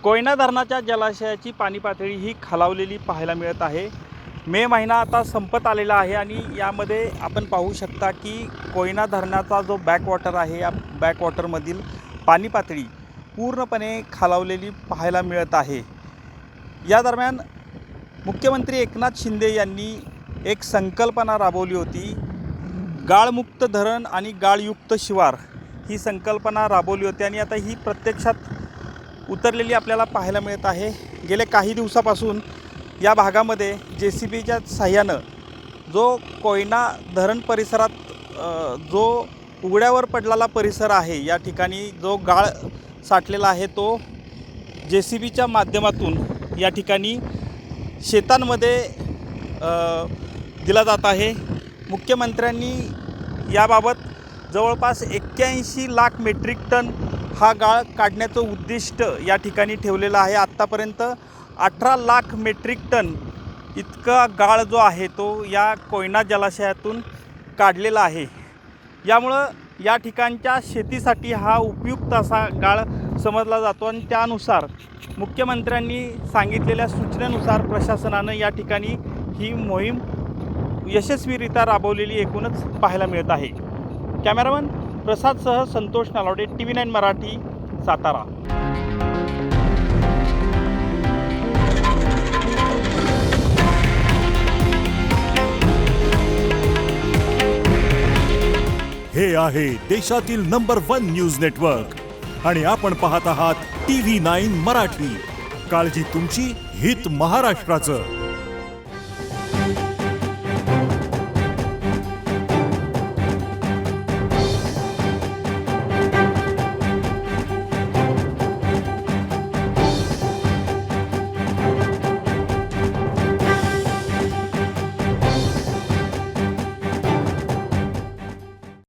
कोयना धरणाच्या जलाशयाची पाणी पातळी ही खालावलेली पाहायला मिळत आहे। मे महिना आता संपत आलेला आहे आणि यामध्ये आपण पाहू शकता की कोयना धरणाचा जो बॅकवॉटर आहे या बॅकवॉटरमधील पाणी पातळी पूर्णपणे खालावलेली पाहायला मिळत आहे। या दरम्यान मुख्यमंत्री एकनाथ शिंदे यांनी एक संकल्पना राबवली होती, गाळमुक्त धरण आणि गाळयुक्त शिवार ही संकल्पना राबवली होती आणि आता ही प्रत्यक्षात उतरलेली आपल्याला पाहायला मिळत आहे। गेले काही दिवसापासून या भागामध्ये JCBच्या साह्यानं जो कोयना धरण परिसरात जो उघड्यावर पडलेला परिसर आहे, या ठिकाणी जो गाळ साठलेला आहे तो JCBच्या माध्यमातून या ठिकाणी शेतांमध्ये दिला जात आहे। मुख्यमंत्र्यांनी याबाबत जवळपास 81 लाख मेट्रिक टन हा गाळ काढण्याचं उद्दिष्ट या ठिकाणी ठेवलेलं आहे। आत्तापर्यंत 18 लाख मेट्रिक टन इतका गाळ जो आहे तो या कोयना जलाशयातून काढलेला आहे। यामुळं या ठिकाणच्या शेतीसाठी हा उपयुक्त असा गाळ समजला जातो आणि त्यानुसार मुख्यमंत्र्यांनी सांगितलेल्या सूचनेनुसार प्रशासनानं या ठिकाणी ही मोहीम यशस्वीरित्या राबवलेली एकूणच पाहायला मिळत आहे। कॅमेरामन प्रसादसह संतोष नालावडे, TV9 मराठी, सातारा। हे आहे देशातील नंबर 1 न्यूज नेटवर्क आणि आपण पाहत आहात TV9 मराठी। काळजी तुमची, हित महाराष्ट्राचं।